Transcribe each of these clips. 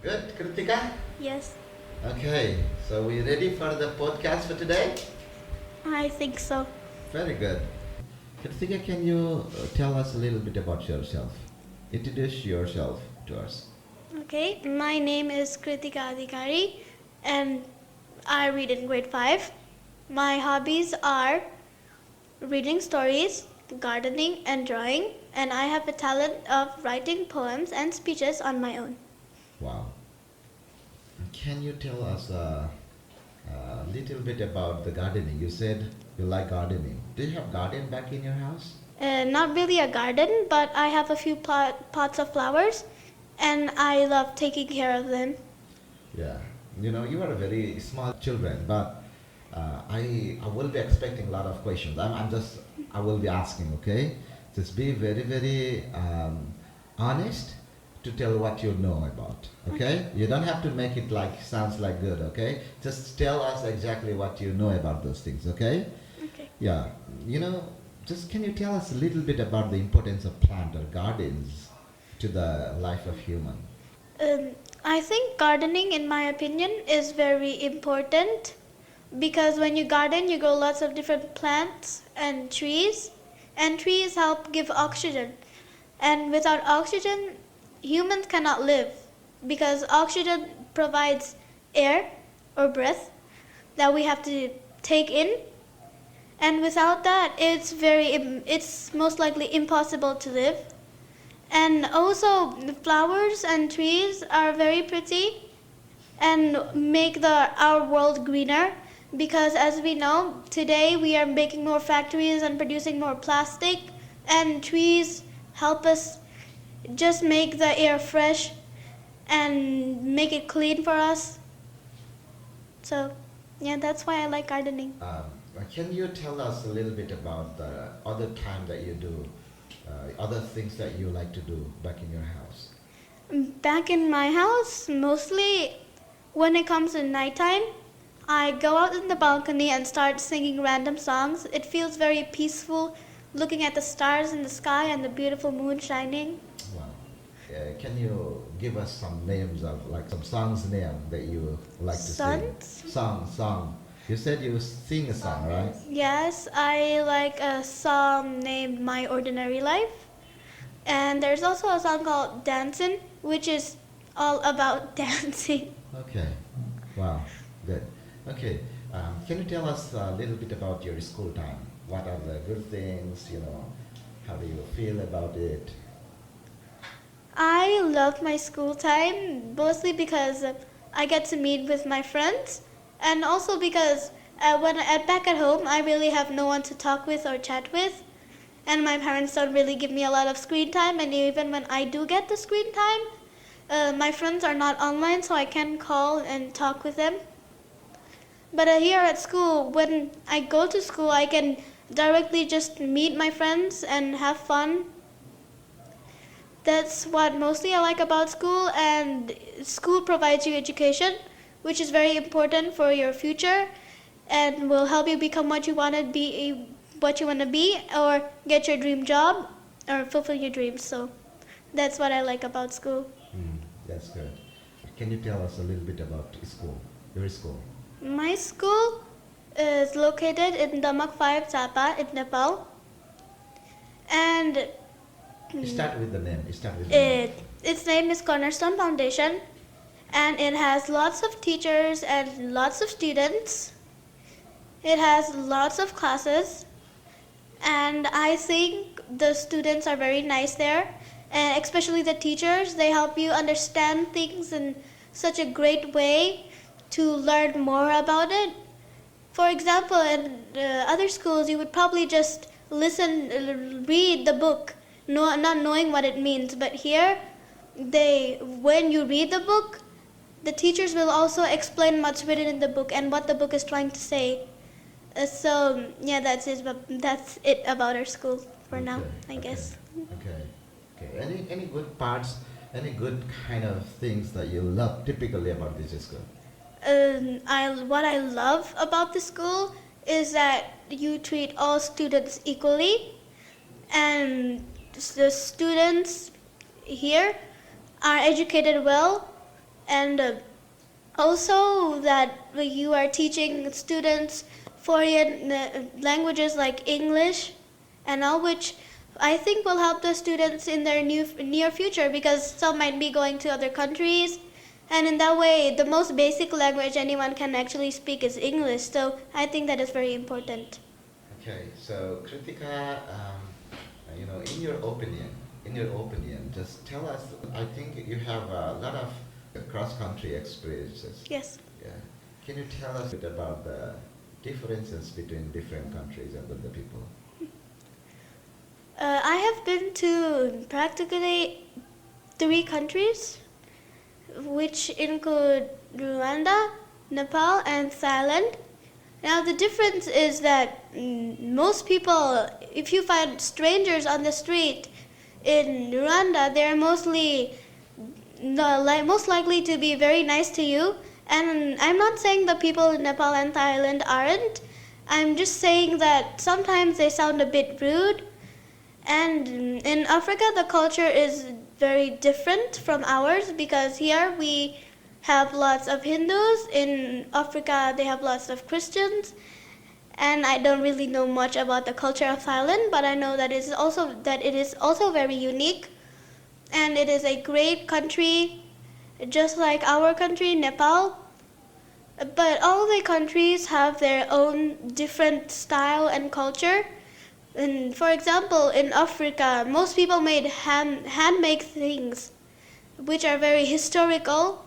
Good, Kritika? Yes, Okay, so we ready for the podcast for today? I think so. Very good. Kritika, can you tell us a little bit about yourself? Introduce yourself to us. Okay, my name is Kritika Adhikari and I read in grade 5. My hobbies are reading stories, gardening, and drawing, and I have a talent of writing poems and speeches on my own. Wow. Can you tell us a little bit about the gardening? You said you like gardening. Do you have garden back in your house? Not really a garden, but I have a few pots of flowers and I love taking care of them. Yeah. You know, you are a very small children, but I will be expecting a lot of questions. I will be asking, okay? Just be very, very honest to tell what you know about, okay? You don't have to make it like, sounds like good, okay? Just tell us exactly what you know about those things, okay? Okay. Yeah. You know, just can you tell us a little bit about the importance of plant or gardens to the life of human? Um, I think gardening, in my opinion, is very important because when you garden, you grow lots of different plants and trees help give oxygen. And without oxygen, humans cannot live because oxygen provides air or breath that we have to take in. And without that, it's most likely impossible to live. And also, the flowers and trees are very pretty and make our world greener because, as we know, today we are making more factories and producing more plastic, and trees help us just make the air fresh and make it clean for us. So, yeah, that's why I like gardening. Can you tell us a little bit about the other time that you do, other things that you like to do back in your house? Back in my house, mostly when it comes to nighttime, I go out in the balcony and start singing random songs. It feels very peaceful looking at the stars in the sky and the beautiful moon shining. Wow. Can you give us some names of like some songs name that you like to sing? Sons? Song. You said you sing a song, right? Yes, I like a song named My Ordinary Life. And there's also a song called Dancin', which is all about dancing. Okay. Wow. Good. Okay. Can you tell us a little bit about your school time? What are the good things? You know, how do you feel about it? I love my school time mostly because I get to meet with my friends, and also because back at home I really have no one to talk with or chat with, and my parents don't really give me a lot of screen time. And even when I do get the screen time, my friends are not online, so I can call and talk with them. But here at school, when I go to school, I can directly just meet my friends and have fun. That's what mostly I like about school, and school provides you education, which is very important for your future and will help you become what you want to be, or get your dream job, or fulfill your dreams. So that's what I like about school. That's good. Can you tell us a little bit about school, your school? My school is located in Damak 5, Sapa, in Nepal, and Start with the name. Start with the name. its name is Cornerstone Foundation, and it has lots of teachers and lots of students. It has lots of classes, and I think the students are very nice there, and especially the teachers. They help you understand things in such a great way to learn more about it. For example, in other schools, you would probably just read the book, not knowing what it means. But here, when you read the book, the teachers will also explain what's written in the book and what the book is trying to say. So yeah, that's it. That's it about our school for now, I guess. Okay. Any good parts? Any good kind of things that you love typically about this school? What I love about the school is that you treat all students equally, and the students here are educated well, And also that you are teaching students foreign languages like English and all, which I think will help the students in their near future, because some might be going to other countries, and in that way the most basic language anyone can actually speak is English. So I think that is very important. Okay, so Kritika, in your opinion, just tell us. I think you have a lot of cross-country experiences. Yes. Yeah. Can you tell us a bit about the differences between different countries and the people? I have been to practically 3 countries, which include Rwanda, Nepal, and Thailand. Now the difference is that most people, if you find strangers on the street in Rwanda, they're mostly most likely to be very nice to you. And I'm not saying the people in Nepal and Thailand aren't. I'm just saying that sometimes they sound a bit rude. And in Africa, the culture is very different from ours, because here we have lots of Hindus. In Africa, they have lots of Christians. And I don't really know much about the culture of Thailand, but I know that it is also very unique. And it is a great country, just like our country, Nepal. But all the countries have their own different style and culture. And for example, in Africa, most people made handmade things, which are very historical,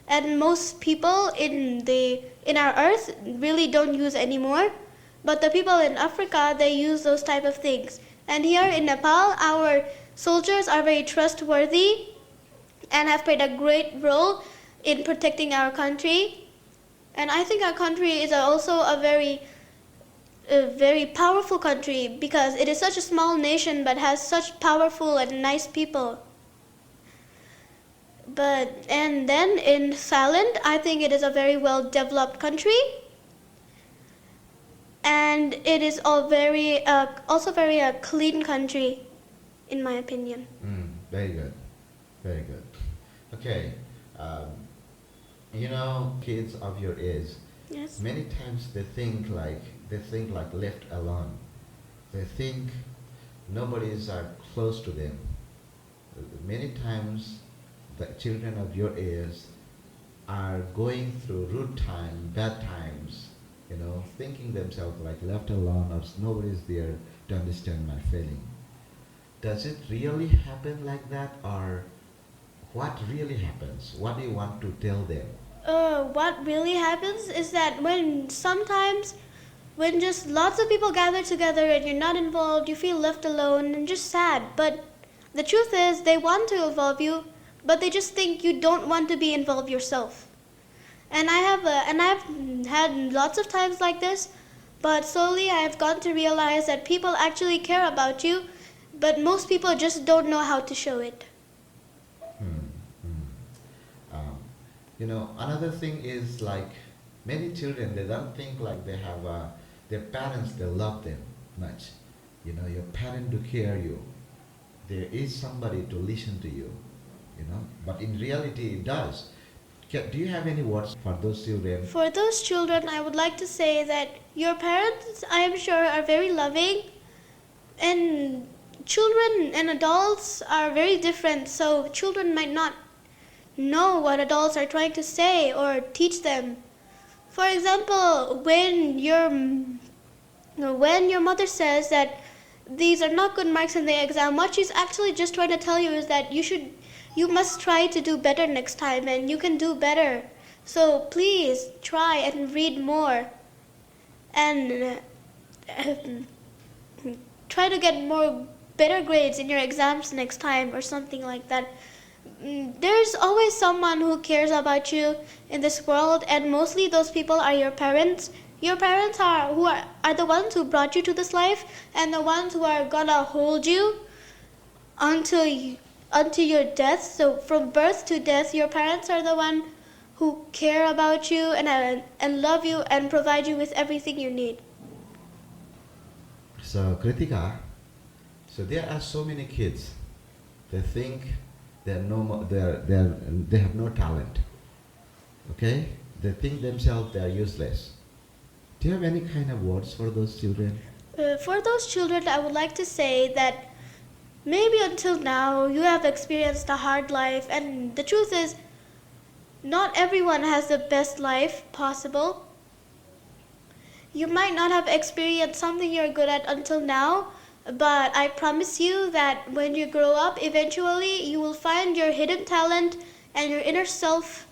and most people in our earth really don't use anymore. But the people in Africa, they use those type of things. And here in Nepal, our soldiers are very trustworthy and have played a great role in protecting our country. And I think our country is also a very powerful country, because it is such a small nation but has such powerful and nice people. And then in Thailand, I think it is a very well developed country, and it is also very clean country, in my opinion. Very good, very good. Okay, kids of your age, Yes. many times they think like left alone. They think nobody's close to them. Many times the children of your age are going through rude time, bad times, thinking themselves like left alone, or nobody's there to understand my feeling. Does it really happen like that, or what really happens? What do you want to tell them? What really happens is that when just lots of people gather together and you're not involved, you feel left alone and just sad. But the truth is, they want to involve you, but they just think you don't want to be involved yourself. And I've had lots of times like this, but slowly I have gone to realize that people actually care about you, but most people just don't know how to show it. Another thing is like many children, they don't think like they have their parents, they love them much. Your parent to care you. There is somebody to listen to you, but in reality it does. Do you have any words for those children? For those children, I would like to say that your parents, I am sure, are very loving, and children and adults are very different, so children might not know what adults are trying to say or teach them. For example, when your mother says that these are not good marks in the exam, what she's actually just trying to tell you is that you must try to do better next time, and you can do better. So please try and read more, and try to get better grades in your exams next time, or something like that. There's always someone who cares about you in this world, and mostly those people are your parents. Your parents are the ones who brought you to this life, and the ones who are gonna hold you until your death. So from birth to death, your parents are the one who care about you and love you and provide you with everything you need. So Kritika, so there are so many kids. They think they have no talent. Okay? They think themselves they are useless. Do you have any kind of words for those children? For those children, I would like to say that maybe until now you have experienced a hard life, and the truth is, not everyone has the best life possible. You might not have experienced something you're good at until now, but I promise you that when you grow up, eventually you will find your hidden talent and your inner self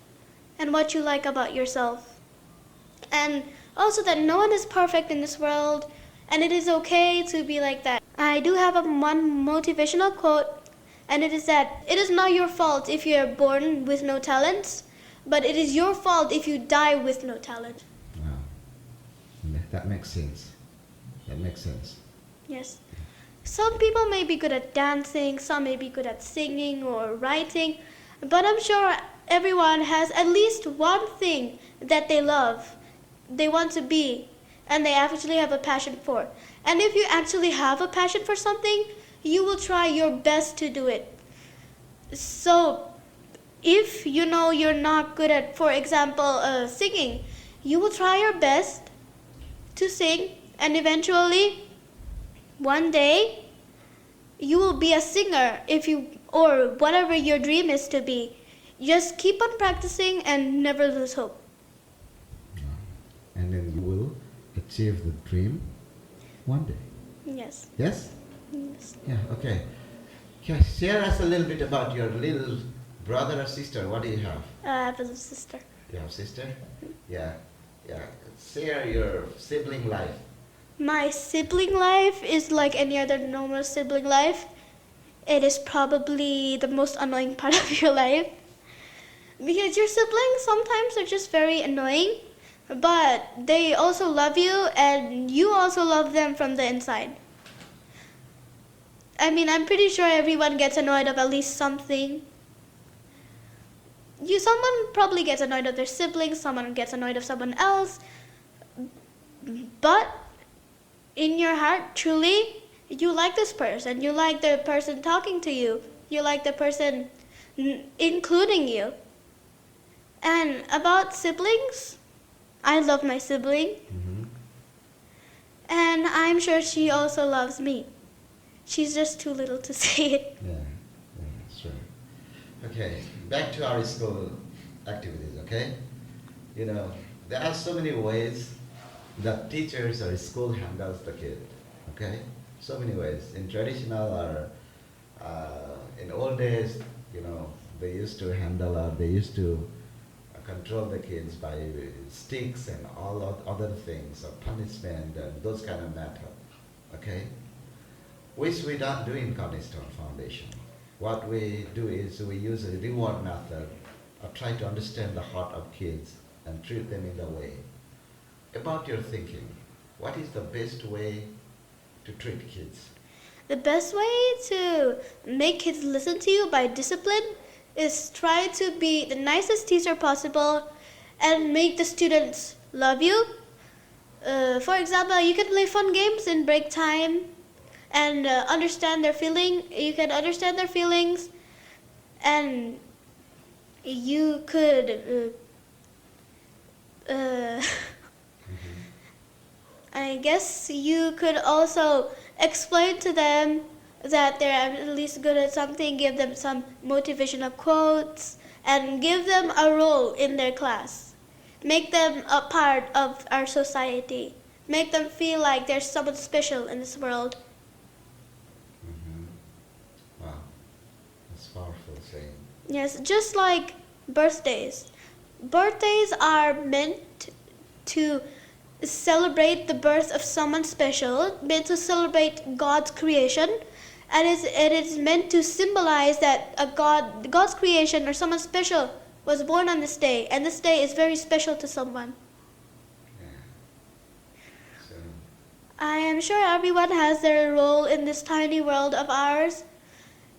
and what you like about yourself. And also that no one is perfect in this world, and it is okay to be like that. I do have one motivational quote, and it is that it is not your fault if you are born with no talents, but it is your fault if you die with no talent. Wow. That makes sense. That makes sense. Yes. Some people may be good at dancing, some may be good at singing or writing, but I'm sure everyone has at least one thing that they love, they want to be, and they actually have a passion for. And if you actually have a passion for something, you will try your best to do it. So, if you know you're not good at, for example, singing, you will try your best to sing, and eventually, one day, you will be a singer or whatever your dream is to be. Just keep on practicing and never lose hope. And then you will achieve the dream one day. Yes. Yes? Yes. Yeah, okay. Okay, share us a little bit about your little brother or sister. What do you have? I have a sister. You have sister? Yeah, yeah. Share your sibling life. My sibling life is like any other normal sibling life. It is probably the most annoying part of your life. Because your siblings sometimes are just very annoying, but they also love you and you also love them from the inside. I mean, I'm pretty sure everyone gets annoyed of at least something. Someone probably gets annoyed of their siblings, someone gets annoyed of someone else, but in your heart, truly, you like this person. You like the person talking to you. You like the person including you. And about siblings, I love my sibling. Mm-hmm. And I'm sure she also loves me. She's just too little to say it. Yeah, sure. Okay, back to our school activities, okay? You know, there are so many ways that teachers or school handles the kid, okay? So many ways. In traditional or in old days, you know, they used to handle or they used to control the kids by sticks and all other things or punishment and those kind of method, okay? Which we don't do in Cornerstone Foundation. What we do is we use a reward method of trying to understand the heart of kids and treat them in the way. About your thinking, what is the best way to treat kids? The best way to make kids listen to you by discipline is try to be the nicest teacher possible and make the students love you. For example, you can play fun games in break time and understand their feeling. You can understand their feelings, and you could I guess you could also explain to them that they're at least good at something, give them some motivational quotes, and give them a role in their class. Make them a part of our society. Make them feel like there's someone special in this world. Mm-hmm. Wow, that's powerful saying. Yes, just like birthdays. Birthdays are meant to celebrate the birth of someone special, meant to celebrate God's creation, and it is meant to symbolize that God's creation or someone special was born on this day, and this day is very special to someone. Yeah. So, I am sure everyone has their role in this tiny world of ours,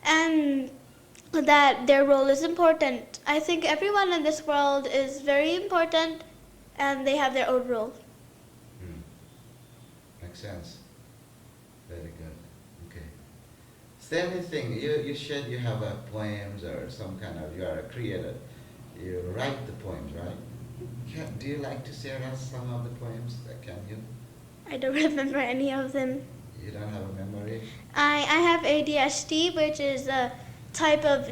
and that their role is important. I think everyone in this world is very important, and they have their own role. makes sense. Very good. Okay. Same thing. You said you have poems or some kind of, you are a creator. You write the poems, right? Do you like to share us some of the poems? Can you? I don't remember any of them. You don't have a memory? I have ADHD, which is a type of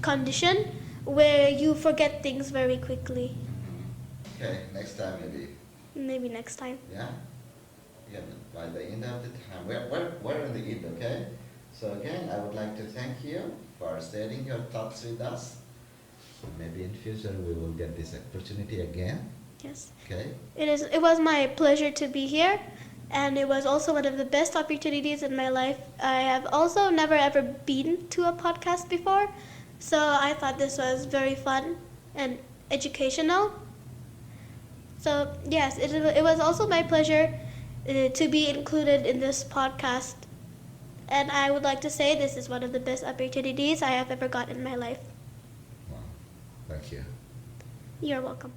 condition where you forget things very quickly. Okay, next time maybe. Maybe next time. Yeah? Yeah, by the end of the time. We're in the end, okay? So again, I would like to thank you for sharing your thoughts with us. Maybe in future we will get this opportunity again. Yes. Okay? It was my pleasure to be here, and it was also one of the best opportunities in my life. I have also never ever been to a podcast before, so I thought this was very fun and educational. So yes, it was also my pleasure to be included in this podcast, and I would like to say this is one of the best opportunities I have ever got in my life. Wow. Thank you. You're welcome.